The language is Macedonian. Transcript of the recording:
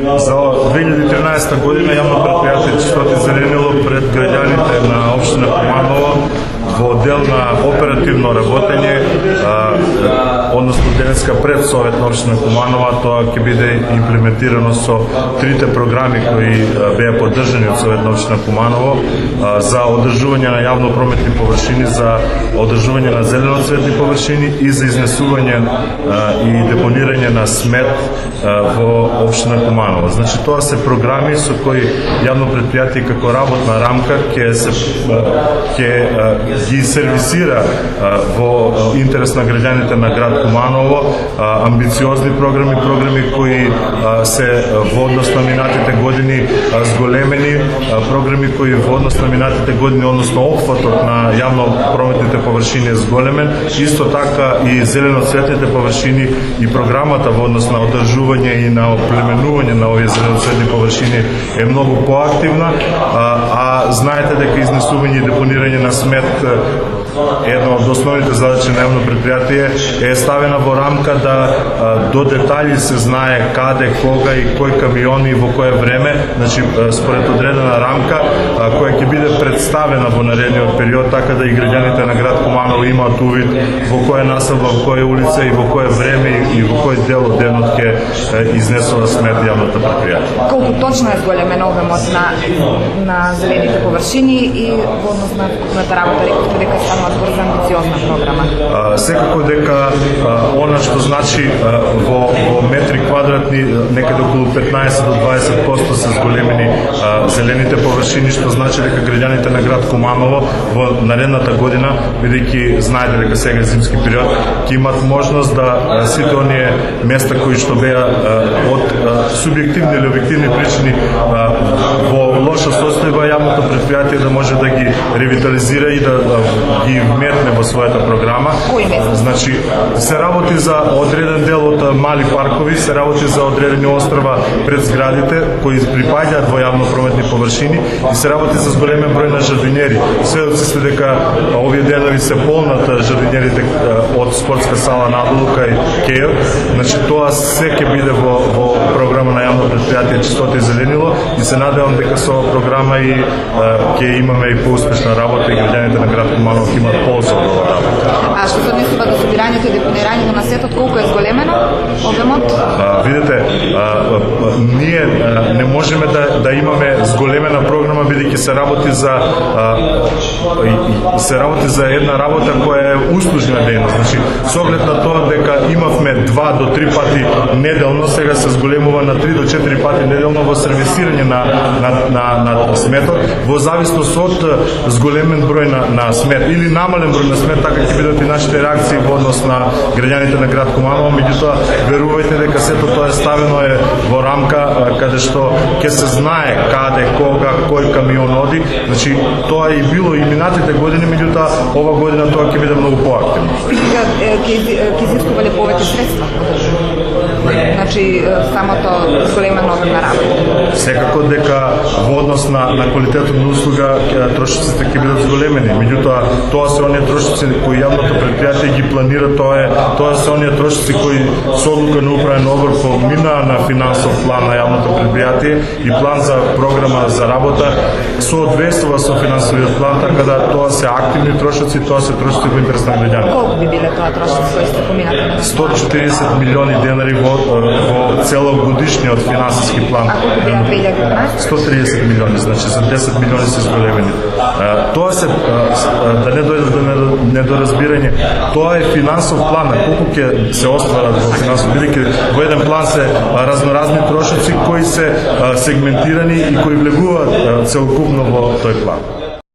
За 2013 година јавно предпријатие Чистота и зеленило пред граѓаните на општина Куманово во дел на оперативно работење, односно денеска пред Совет на општина Куманова, тоа ќе биде имплементирано со трите програми кои беа поддржани од Совет на општина Куманово за одржување на јавно прометни површини, за одржување на зеленоцветни површини и за изнесување и депонирање на смет во општина Куманово. Значи тоа се програми со кои јавно предпријатие како работна рамка ќе ги сервисира во интерес на граѓаните на град Куманово амбициозни програми кои се во однос на минатите години зголемени, програми кои во однос на минатите години, односно опфатот на јавно прометните површини е зголемен, исто така и зеленоцветните површини и програмата во однос на одржување и на оплеменување на овие зеленоцветни површини е многу поактивна, а знаете дека изнесување и депонирање на смет една од основните задачи на јавно предпријатие е ставена во рамка да до детали се знае каде, кога и кој камиони и во кое време, значи според одредена рамка која ќе биде представена во наредниот период, така да и граѓаните на град Куманово имаат увид во која населба, во која улица и во кое време и во кој дел од денот ќе изнесува смет јавното предпријатие. Колку точно е зголемен обемот на зелените површини и во однос на вкупната работа, рекавте дека станува збор за амбициозна програма? Секако дека она што значи во метри квадратни некаде околу 15 до 20% се зголемени зелените површини, што значи дека граѓаните на град Куманово во наредната година, бидејќи знаете дека сега е зимски период, ќе имат можност да сите оние места кои што беа од субјективни или објективни причини во лоша состојба, јавното предпријатие да може да ги ревитализира и да ги вметне во својата програма. Значи, се работи за одреден дел од мали паркови, се работи за одредени острва пред зградите кои припаѓаат во јавно прометни површини и се работи за зголемен број на жардинери. Сведоци сте дека овие денови се полнат жардинерите од спортска сала надолу кај Кејо. Значи, тоа се ќе биде во програма на јавно предпријатие Чистота и зеленило и се надевам дека со оваа програма и ќе имаме и поуспешна работа и граѓаните на град Куманово ќе имаат полза од оваа работа. А што се однесува до собирањето и депонирањето на сетот, колку е зголемено обемот? Видите, ние не можеме да имаме зголемена програма бидејќи се работи за една работа која е услужна дейност. Значи, со оглед на тоа дека имавме 2 до 3 пати неделно, сега се зголемува на 3 до 4 пати неделно во сервисирање на сметот, во зависност од зголемен број на смет или намален број на смет, така ќе бидат и нашите реакции во однос на граѓаните на град Куманово. Меѓутоа, верувајте дека сето тоа е ставено во рамка каде што ќе се знае каде, кога, кој камион оди. Значи, тоа и било и минатите години, меѓутоа ова година тоа ќе биде многу поактивно. Ќе изискува ли повеќе средства? Значи, самото зголемено обем на работа? Секако дека во однос на квалитетот на услуга трошоците ќе бидат зголемени. Меѓутоа, тоа се оние трошоци кои јавното предпријатие ги планира, тоа се оние трошоци кои со одлука на управен одбор поминаа на финансов план на јавното предпријатие и план за програма за работа соодветствува со финансовиот план, така да тоа се активни трошоци, тоа се трошоци во интерес на граѓаните. Колку би биле тоа трошоци кои сте поминати? 140 милиони денари во целогодишниот финансиски план. А колку беа 2015? 130 милиони, значи за 10 милиони се зголемени. Тоа се, да не дојде до недоразбирање, тоа е финансов план, колку ќе се остварат во финансов, бидејќи во еден план се разноразни трошоци кои се сегментирани и кои влегуваат целокупно во тој план.